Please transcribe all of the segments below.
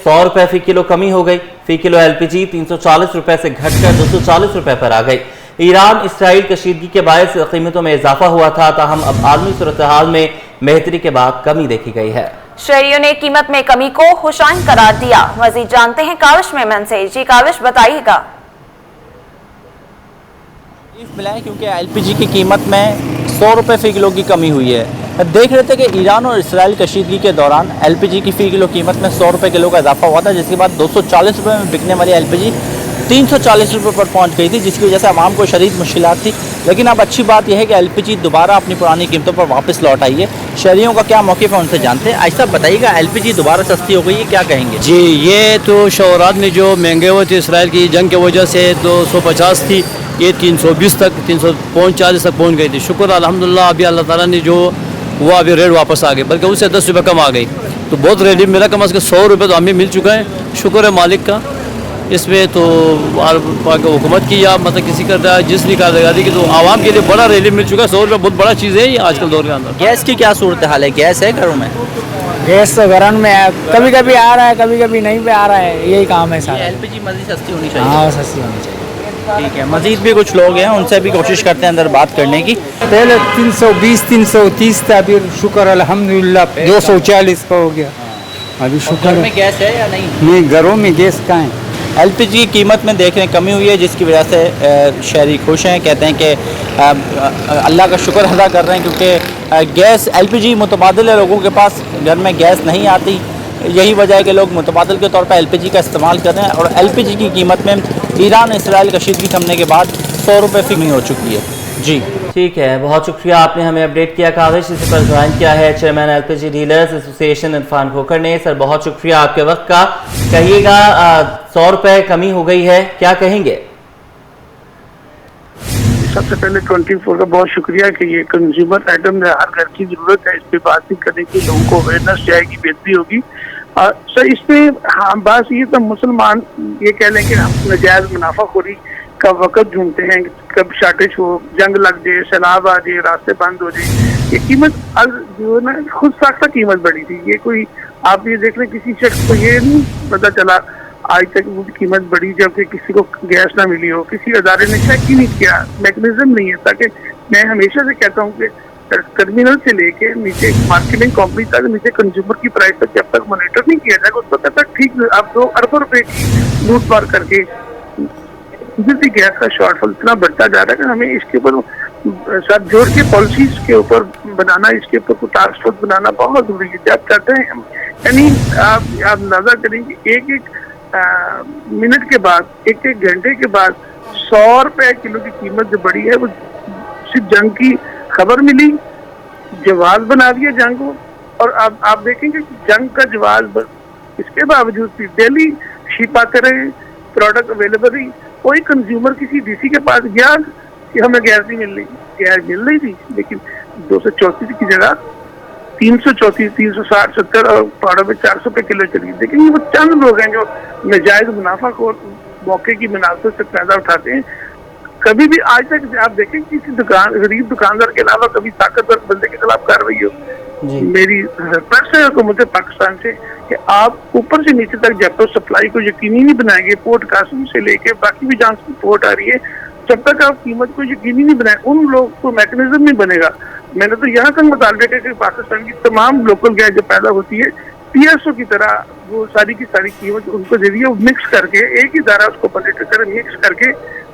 ₹100 फी kilo कमी हो गई। फी किलो LPG 340 रुपए से घटकर 240 रुपए पर आ गई। ईरान इसराइल कशीदगी के बायस कीमतों में इजाफा हुआ था, ताहम अब आलमी सूरत हाल में बेहतरी के बाद कमी देखी गई है। शहरियों ने कीमत में कमी को खुशाइन करार दिया। मजीद जानते हैं काविश मेमन से। जी काविश, बताइएगा। मिला है क्योंकि LPG की कीमत में 100 रुपये फ़ी किलो की कमी हुई है। देख रहे थे कि ईरान और इसराइल कशीदगी के दौरान LPG की फ़ी किलो कीमत में 100 रुपये किलो का इजाफा हुआ था, जिसके बाद 240 रुपये में बिकने वाली LPG 340 रुपये पर पहुंच गई थी, जिसकी वजह से आवाम को शदीद मुश्किलात थी। लेकिन अब अच्छी बात यह है कि LPG दोबारा अपनी पुरानी कीमतों पर वापस लौट आई है। शहरियों का क्या मौक़िफ़ है, उनसे जानते हैं। आज साहब बताइएगा, LPG दोबारा सस्ती हो गई है, क्या कहेंगे? जी, ये तो शौरात में जो महंगे हुए थे इसराइल की जंग की वजह से 250 थी, ये 320 तक 340 तक पहुँच गई थी। शुक्र अल्हम्दुलिल्लाह, अभी अल्लाह ताला ने जो हुआ अभी रेट वापस आ गई, बल्कि उससे 10 रुपये कम आ गई, तो बहुत रिलीफ मिला। कम अज़ कम 100 रुपये तो हमें मिल चुका है, शुक्र है मालिक का। इसमें तो हुकूमत की या मतलब किसी का जिसने कारदर्दी की तो आवाम के लिए बड़ा रिलीफ मिल चुका है। 100 रुपये बहुत बड़ा चीज़ है ये आजकल दौर के अंदर। गैस की क्या सूरत हाल है? गैस है घरों में? गैस तो घरों में है, कभी कभी आ रहा है, कभी कभी नहीं भी आ रहा है, यही काम है सारा। LPG मज़ीद सस्ती होनी चाहिए। हाँ, सस्ती होनी चाहिए। ठीक है, मज़ीद भी कुछ लोग हैं, उनसे भी कोशिश करते हैं अंदर बात करने की। पहले 320 330 था, फिर शुक्र अल्हम्दुलिल्लाह 240 का हो गया। अभी शुक्र घर में गैस है या नहीं? नहीं, घरों में गैस कहाँ है। LPG की कीमत में देख रहे हैं कमी हुई है, जिसकी वजह से शहरी खुश हैं। कहते हैं कि अल्लाह का शुक्र अदा कर रहे हैं, क्योंकि गैस LPG मुतबादिल है, लोगों के पास घर में गैस नहीं आती। यही वजह है कि लोग मुतबादिल के तौर पर LPG का इस्तेमाल कर रहे हैं। और LPG की कीमत में ईरान इसराइल कशीदगी थमने के बाद 100 रुपये फ़ी हो चुकी है। जी ठीक है, बहुत शुक्रिया, आपने हमें अपडेट किया। काविश इसी पर ज्वाइन किया है chairman LPG dealers association Irfan Khokhar ने। सर, बहुत शुक्रिया आपके वक्त का। कहिएगा, 100 रुपये कमी हो गई है, क्या कहेंगे? सबसे पहले 24 का बहुत शुक्रिया कि ये कंज्यूमर आइटम है, हर घर की जरूरत है। इस पे बातचीत करने की लोगों को अवेयरनेस जाएगी, बेहतरी होगी। सर, इस पे हाँ, बस ये तो मुसलमान ये कह लें कि हम नाजायज मुनाफाखोरी का वक्त ढूंढते हैं, कब शॉर्टेज हो, जंग लग जाए, सैलाब आ जाए, रास्ते बंद हो जाए। ये कीमत जो है ना, खुद साख्ता कीमत बढ़ी थी। ये कोई आप ये देख लें, किसी शख्स को ये नहीं पता चला आज तक वो कीमत बढ़ी जबकि किसी को गैस ना मिली हो, किसी अदारे ने चेक ही नहीं किया, मैकेनिज्म नहीं है। ताकि मैं हमेशा से कहता हूँ कि टर्मिनल से लेके नीचे मार्केटिंग कंपनी तक, नीचे कंज्यूमर की प्राइस तक जब तक मॉनिटर नहीं किया जाएगा, उसको तब तक ठीक। आप 2 अरब रुपए की लूट मार करके जितनी गैस का शॉर्टफॉल इतना बढ़ता जा रहा है कि हमें इसके ऊपर साथ जोड़ के पॉलिसीज के ऊपर बनाना, इसके ऊपर कोई टास्क फोर्स बनाना बहुत जरूरी है। जब करते हैं यानी आप अंदाजा करेंगे, एक मिनट के बाद, एक घंटे के बाद 100 रुपए किलो की कीमत जो बढ़ी है, वो सिर्फ जंग की खबर मिली, जवाब बना दिया जंग को। और आप देखेंगे कि जंग का जवाब इसके बावजूद भी डेली शिप आते रहे, प्रोडक्ट अवेलेबल रही। कोई कंज्यूमर किसी DC के पास गया कि हमें गैस नहीं मिल रही, गैस मिल रही थी, लेकिन 234 की जगह 334, 360, 70 और पहाड़ों में 400 रुपये किलो चली। लेकिन ये वो चंद लोग हैं जो नाजायज मुनाफा को मौके की मुनाफत से फायदा उठाते हैं। कभी भी आज तक आप देखें किसी गरीब दुकानदार के अलावा कभी ताकतवर बंदे के खिलाफ कार्रवाई हो। मेरी रिक्वेस्ट है हुकूमत पाकिस्तान से कि आप ऊपर से नीचे तक जब तक सप्लाई को यकीनी नहीं बनाएंगे, पोर्ट कासिम से लेके बाकी भी जहाँ से पोर्ट आ रही है, जब तक आप कीमत को यकीनी नहीं बनाए, उन लोग को मैकेनिज्म नहीं बनेगा। मैंने तो यहाँ तक मुतालबे किया कि पाकिस्तान की तमाम लोकल गैस जो पैदा होती है, PSO की तरह वो सारी की सारी कीमत उनको दे दिए, मिक्स करके एक ही दारा उसको पॉलिटर कर मिक्स करके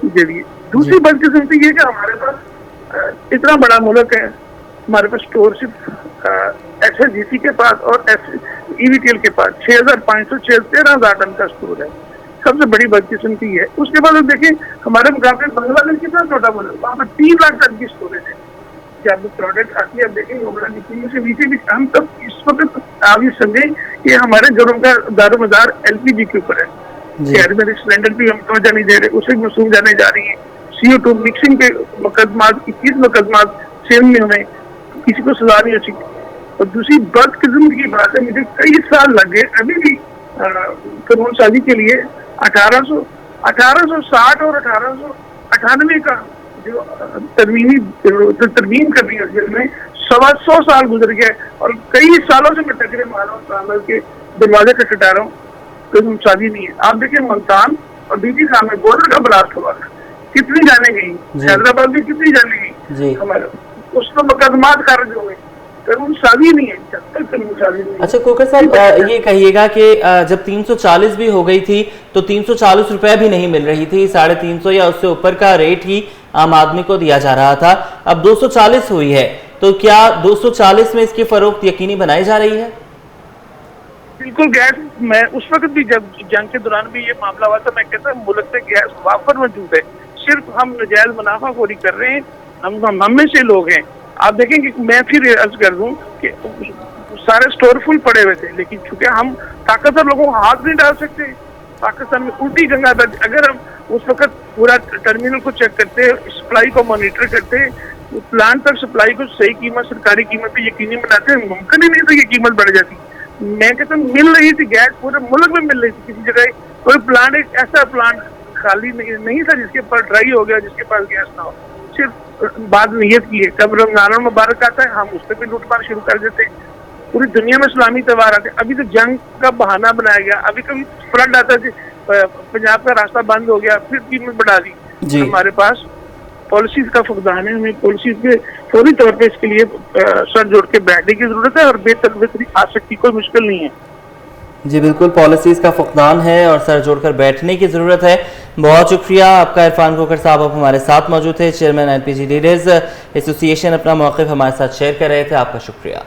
दे दिए। दूसरी बदकिस्मती ये कि हमारे पास इतना बड़ा मुल्क है, हमारे पास स्टोर सिर्फ SSGC के पास और EVTL के पास 6500 13,000 टन का स्टोर है। सबसे बड़ी बदकिस्मती है। उसके बाद देखें हमारे मुकाबले बांग्लादेश कितना छोटा मुल्क, वहाँ पर 3 लाख टन की स्टोरेज है। जब प्रोडक्ट आती है, आप देखेंगे से नीचे भी हम तब इस वक्त आप ये समझें कि हमारे घरों का दारोमदार LPG के ऊपर है। शहर में सिलेंडर भी हम तवज्जो नहीं दे रहे, उसे मसूम जाने जा रही है। CO2 मिक्सिंग के मुकदमात 21 मुकदमात सेल में हमें किसी को सजा नहीं अच्छी। और दूसरी बदकिस्मती की बात है, मुझे कई साल लग गए अभी भी कानून साजी के लिए 1860 और 1898 का जो तरमीम करनी है, जिसमें 125 साल गुजर गए और कई सालों से मैं टकरे मारा हूँ के दरवाजे पे कटा रहा हूँ। कोई शादी नहीं है। आप देखिए मुल्तान और बीबी खान में बॉर्डर का ब्लास्ट हुआ, कितनी जाने गई, हैदराबाद में कितनी जाने गई हमारे, उसमें मुकदमात खारिज हो गए, कानून शादी नहीं है, जब तक कानून शादी नहीं है। अच्छा खोखर साहब, ये कहिएगा कि जब 340 भी हो गई थी तो 340 रुपए भी नहीं मिल रही थी, 350 या उससे ऊपर का रेट ही आम आदमी को दिया जा रहा था। अब 240 हुई है, तो क्या 240 में इसकी फरोख्त यकीनी बनाई जा रही है? बिल्कुल गैस, मैं उस वक्त भी जब जंग के दौरान भी ये मामला हुआ था, मैं कहता मुल्क में गैस वाफर मौजूद है, सिर्फ हम नजायज मुनाफाखोरी कर रहे हैं, हम में से लोग हैं। आप देखेंगे, मैं फिर अर्ज कर दूं कि सारे स्टोर फुल पड़े हुए थे, लेकिन चूंकि हम ताकतवर लोगों को हाथ नहीं डाल सकते, पाकिस्तान में उल्टी गंगा दर्ज, अगर हम उस वक्त पूरा टर्मिनल को चेक करते, सप्लाई को मॉनिटर करते, प्लांट तक सप्लाई को सही कीमत, सरकारी कीमत पे यकीनी बनाते, मुमकिन ही नहीं था कि कीमत बढ़ जाती। मैं कहता हूँ मिल रही थी गैस, पूरे मुल्क में मिल रही थी, किसी जगह कोई प्लांट, एक ऐसा प्लांट खाली नहीं था जिसके पास ड्राई हो गया, जिसके पास गैस ना हो। सिर्फ बात नीयत की है, कब रमजान मुबारक आता है हम उस पर भी लूटमार शुरू कर देते हैं, पूरी दुनिया में इस्लामी त्यौहार आते हैं। अभी तो जंग का बहाना बनाया गया, अभी कभी फ्लड आता है, पंजाब का रास्ता बंद हो गया, फिर कीमत बढ़ा दी। हमारे पास पॉलिसीज का फुकदान है, हमें पॉलिसीज पे फौरी तौर पे इसके लिए सर जोड़ के बैठने की जरूरत है, और बेहतरी आ सकती, कोई मुश्किल नहीं है। जी बिल्कुल, पॉलिसीज का फुकदान है और सर जोड़कर बैठने की जरूरत है। बहुत शुक्रिया आपका इरफान खोखर साहब, आप हमारे साथ मौजूद थे। चेयरमैन LPG डीलर्स एसोसिएशन अपना मौक़िफ़ हमारे साथ शेयर कर रहे थे, आपका शुक्रिया।